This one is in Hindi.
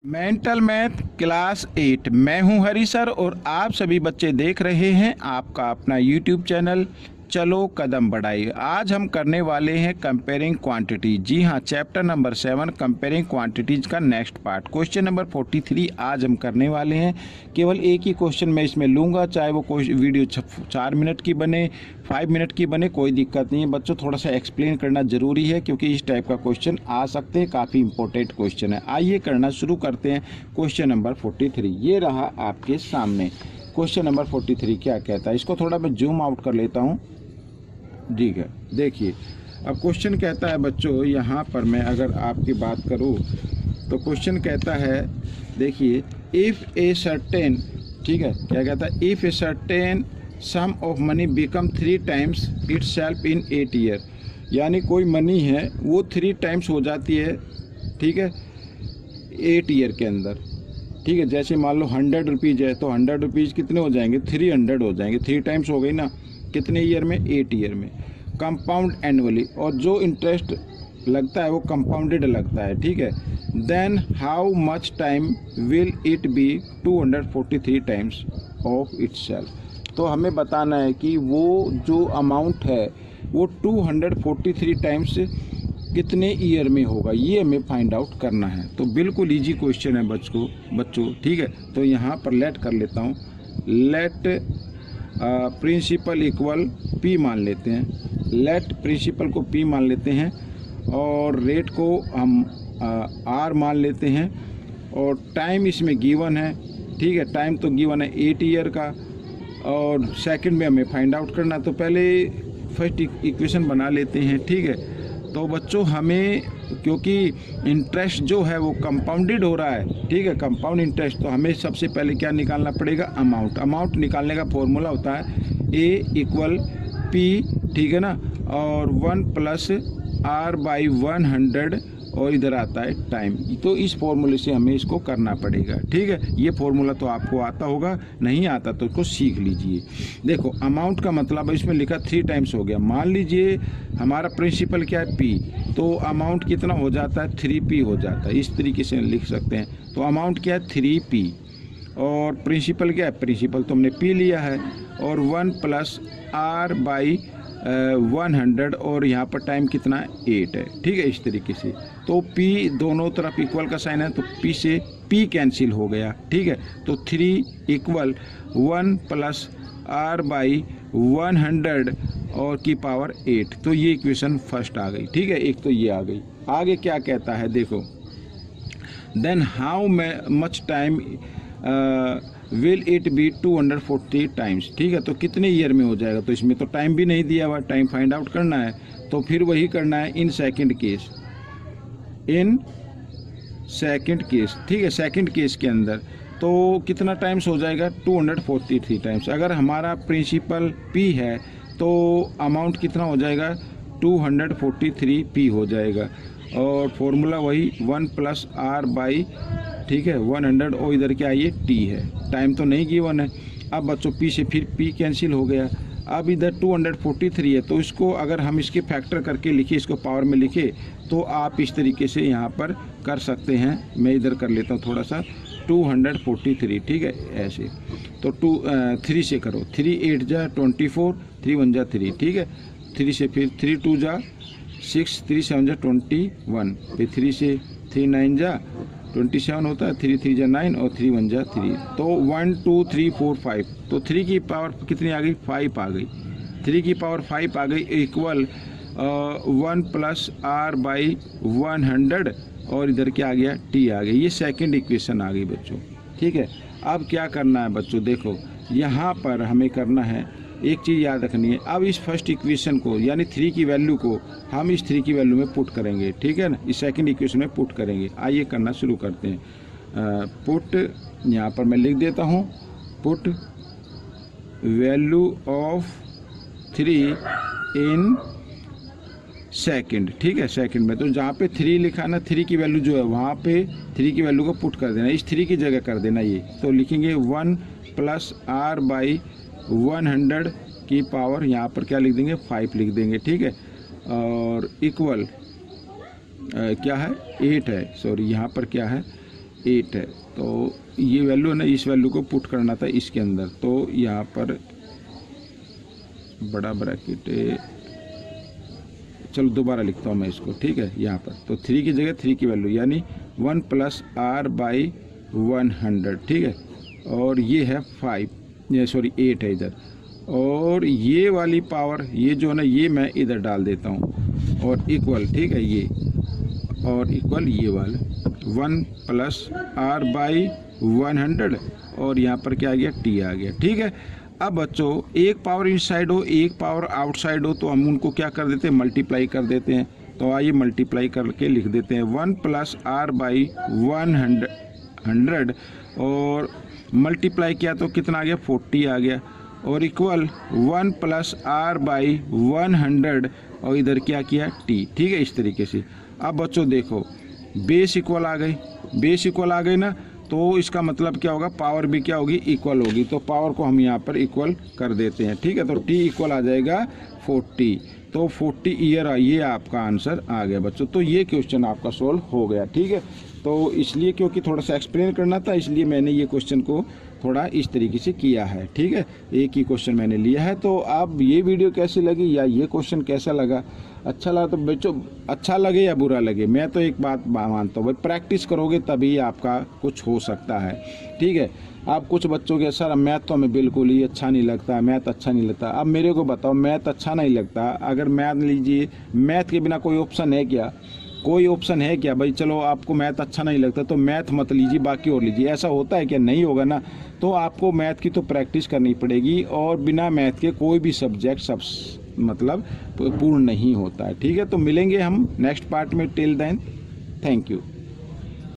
Mental math class 8। मैं हूं हरी सर और आप सभी बच्चे देख रहे हैं आपका अपना यूट्यूब चैनल चलो कदम बढ़ाइए। आज हम करने वाले हैं कंपेयरिंग क्वांटिटी। जी हां, चैप्टर नंबर 7 कंपेयरिंग क्वांटिटीज का नेक्स्ट पार्ट क्वेश्चन नंबर 43 आज हम करने वाले हैं। केवल एक ही क्वेश्चन मैं इसमें लूँगा, चाहे वो वीडियो 4 मिनट की बने 5 मिनट की बने, कोई दिक्कत नहीं है बच्चों। थोड़ा सा एक्सप्लेन करना ज़रूरी है क्योंकि इस टाइप का क्वेश्चन आ सकते हैं, काफ़ी इंपॉर्टेंट क्वेश्चन है। आइए करना शुरू करते हैं। क्वेश्चन नंबर 43 ये रहा आपके सामने। क्वेश्चन नंबर 43 क्या कहता है, इसको थोड़ा मैं जूम आउट कर लेता हूँ। ठीक है, देखिए अब क्वेश्चन कहता है बच्चों, यहाँ पर मैं अगर आपकी बात करूँ तो क्वेश्चन कहता है, देखिए इफ़ ए सर्टेन, ठीक है क्या कहता है, if a certain some of money become 3 times itself in 8 year, यानी कोई मनी है वो 3 टाइम्स हो जाती है, ठीक है 8 ईयर के अंदर। ठीक है, जैसे मान लो 100 रुपीज़ है तो 100 रुपीज़ कितने हो जाएंगे, 300 हो जाएंगे। 3 टाइम्स हो गई ना, कितने ईयर में, 8 ईयर में। कंपाउंड एनुअली, और जो इंटरेस्ट लगता है वो कंपाउंडेड लगता है, ठीक है। Then how much time will it be 243 times of itself. तो हमें बताना है कि वो जो अमाउंट है वो 243 टाइम्स कितने ईयर में होगा, ये हमें फाइंड आउट करना है। तो बिल्कुल इजी क्वेश्चन है बच्चों, ठीक है। तो यहाँ पर लेट कर लेता हूँ, लेट प्रिंसिपल इक्वल पी मान लेते हैं, लेट प्रिंसिपल को पी मान लेते हैं और रेट को हम आर मान लेते हैं, और टाइम इसमें गिवन है, ठीक है। टाइम तो गिवन है 8 ईयर का, और सेकंड में हमें फाइंड आउट करना। तो पहले फर्स्ट इक्वेशन बना लेते हैं, ठीक है। तो बच्चों हमें, क्योंकि इंटरेस्ट जो है वो कंपाउंडेड हो रहा है, ठीक है, कंपाउंड इंटरेस्ट, तो हमें सबसे पहले क्या निकालना पड़ेगा, अमाउंट। अमाउंट निकालने का फॉर्मूला होता है ए इक्वल पी, ठीक है ना, और 1 प्लस आर बाई 100, और इधर आता है टाइम। तो इस फॉर्मूले से हमें इसको करना पड़ेगा, ठीक है। ये फॉर्मूला तो आपको आता होगा, नहीं आता तो इसको सीख लीजिए। देखो अमाउंट का मतलब इसमें लिखा 3 टाइम्स हो गया। मान लीजिए हमारा प्रिंसिपल क्या है, पी, तो अमाउंट कितना हो जाता है, 3p हो जाता है। इस तरीके से लिख सकते हैं। तो अमाउंट क्या है, 3p, और प्रिंसिपल क्या है, प्रिंसिपल तो हमने p लिया है, और 1 प्लस आर बाई 100, और यहाँ पर टाइम कितना 8 है, ठीक है, इस तरीके से। तो P दोनों तरफ इक्वल का साइन है तो P से P कैंसिल हो गया, ठीक है। तो 3 इक्वल 1 प्लस आर बाई 100 और की पावर 8। तो ये इक्वेशन फर्स्ट आ गई, ठीक है, एक तो ये आ गई। आगे क्या कहता है देखो, then how much time will it be 240 times, ठीक है। तो कितने ईयर में हो जाएगा, तो इसमें तो टाइम भी नहीं दिया हुआ, टाइम फाइंड आउट करना है। तो फिर वही करना है in second case, in second case, ठीक है। सेकंड केस के अंदर तो कितना टाइम्स हो जाएगा, 243 टाइम्स। अगर हमारा प्रिंसिपल P है तो अमाउंट कितना हो जाएगा, 243p हो जाएगा, और फॉर्मूला वही 1 प्लस आर बाई, ठीक है 100, और इधर क्या ये t है, टाइम तो नहीं गिवन है। अब बच्चों P से फिर P कैंसिल हो गया। अब इधर 243 है, तो इसको अगर हम इसके फैक्टर करके लिखे, इसको पावर में लिखे, तो आप इस तरीके से यहाँ पर कर सकते हैं। मैं इधर कर लेता हूँ थोड़ा सा, 243, ठीक है, ऐसे। तो 3 से करो, 3 8 जा 24, 3 1 जा 3, ठीक है। 3 से फिर 3 2 जा 6, 3 7 जा 21, फिर 3 से 3 9 जा 27 होता है, 3 3 जा 9, और 3 1 जा 3। तो 1 2 3 4 5, तो 3 की पावर कितनी आ गई, 5 आ गई। 3 की पावर 5 आ गई, इक्वल 1 प्लस आर बाई 100, और इधर क्या आ गया, t आ गई। ये सेकंड इक्वेशन आ गई बच्चों, ठीक है। अब क्या करना है बच्चों, देखो यहाँ पर हमें करना है, एक चीज़ याद रखनी है। अब इस फर्स्ट इक्वेशन को, यानी 3 की वैल्यू को हम इस 3 की वैल्यू में पुट करेंगे, ठीक है ना, इस सेकंड इक्वेशन में पुट करेंगे। आइए करना शुरू करते हैं। पुट, यहाँ पर मैं लिख देता हूँ, put value of 3 in second, ठीक है, सेकंड में। तो जहाँ पे 3 लिखा ना, 3 की वैल्यू जो है वहाँ पे 3 की वैल्यू को पुट कर देना, इस 3 की जगह कर देना ये। तो लिखेंगे 1 प्लस आर बाई 100 की पावर, यहाँ पर क्या लिख देंगे, 5 लिख देंगे, ठीक है, और इक्वल क्या है, 8 है, सॉरी यहाँ पर क्या है 8 है, तो ये वैल्यू है ना, इस वैल्यू को पुट करना था इसके अंदर। तो यहाँ पर बड़ा ब्रैकेट है, चलो दोबारा लिखता हूँ मैं इसको, ठीक है। यहाँ पर तो 3 की जगह 3 की वैल्यू यानी 1 + r/100, ठीक है। और ये है 8 है इधर, और ये वाली पावर ये जो है ना ये मैं इधर डाल देता हूँ, और इक्वल, ठीक है, ये और इक्वल ये वाला 1 + r/100, और यहाँ पर क्या आ गया, t आ गया, ठीक है। अब बच्चों एक पावर इनसाइड हो एक पावर आउटसाइड हो तो हम उनको क्या कर देते हैं, मल्टीप्लाई कर देते हैं। तो आइए मल्टीप्लाई करके लिख देते हैं 1 + r/100, और मल्टीप्लाई किया तो कितना आ गया, 40 आ गया, और इक्वल 1 + r/100, और इधर क्या किया, t, ठीक है, इस तरीके से। अब बच्चों देखो बेस इक्वल आ गई, बेस इक्वल आ गई ना, तो इसका मतलब क्या होगा, पावर भी क्या होगी, इक्वल होगी। तो पावर को हम यहाँ पर इक्वल कर देते हैं, ठीक है। तो t इक्वल आ जाएगा 40, तो 40 ईयर, ये आपका आंसर आ गया बच्चों। तो ये क्वेश्चन आपका सोल्व हो गया, ठीक है। तो इसलिए क्योंकि थोड़ा सा एक्सप्लेन करना था, इसलिए मैंने ये क्वेश्चन को थोड़ा इस तरीके से किया है, ठीक है। एक ही क्वेश्चन मैंने लिया है। तो अब ये वीडियो कैसी लगी या ये क्वेश्चन कैसा लगा, अच्छा लगा तो बच्चों, अच्छा लगे या बुरा लगे, मैं तो एक बात मानता हूँ भाई, प्रैक्टिस करोगे तभी आपका कुछ हो सकता है, ठीक है। अब कुछ बच्चों के सर मैथ तो हमें बिल्कुल ही अच्छा नहीं लगता, मैथ अच्छा नहीं लगता। अब मेरे को बताओ मैथ अच्छा नहीं लगता, अगर मैथ लीजिए, मैथ के बिना कोई ऑप्शन है क्या, कोई ऑप्शन है क्या भाई। चलो आपको मैथ अच्छा नहीं लगता तो मैथ मत लीजिए, बाकी और लीजिए, ऐसा होता है क्या, नहीं होगा ना। तो आपको मैथ की तो प्रैक्टिस करनी पड़ेगी, और बिना मैथ के कोई भी सब्जेक्ट मतलब पूर्ण नहीं होता है, ठीक है। तो मिलेंगे हम नेक्स्ट पार्ट में, टिल देन थैंक यू।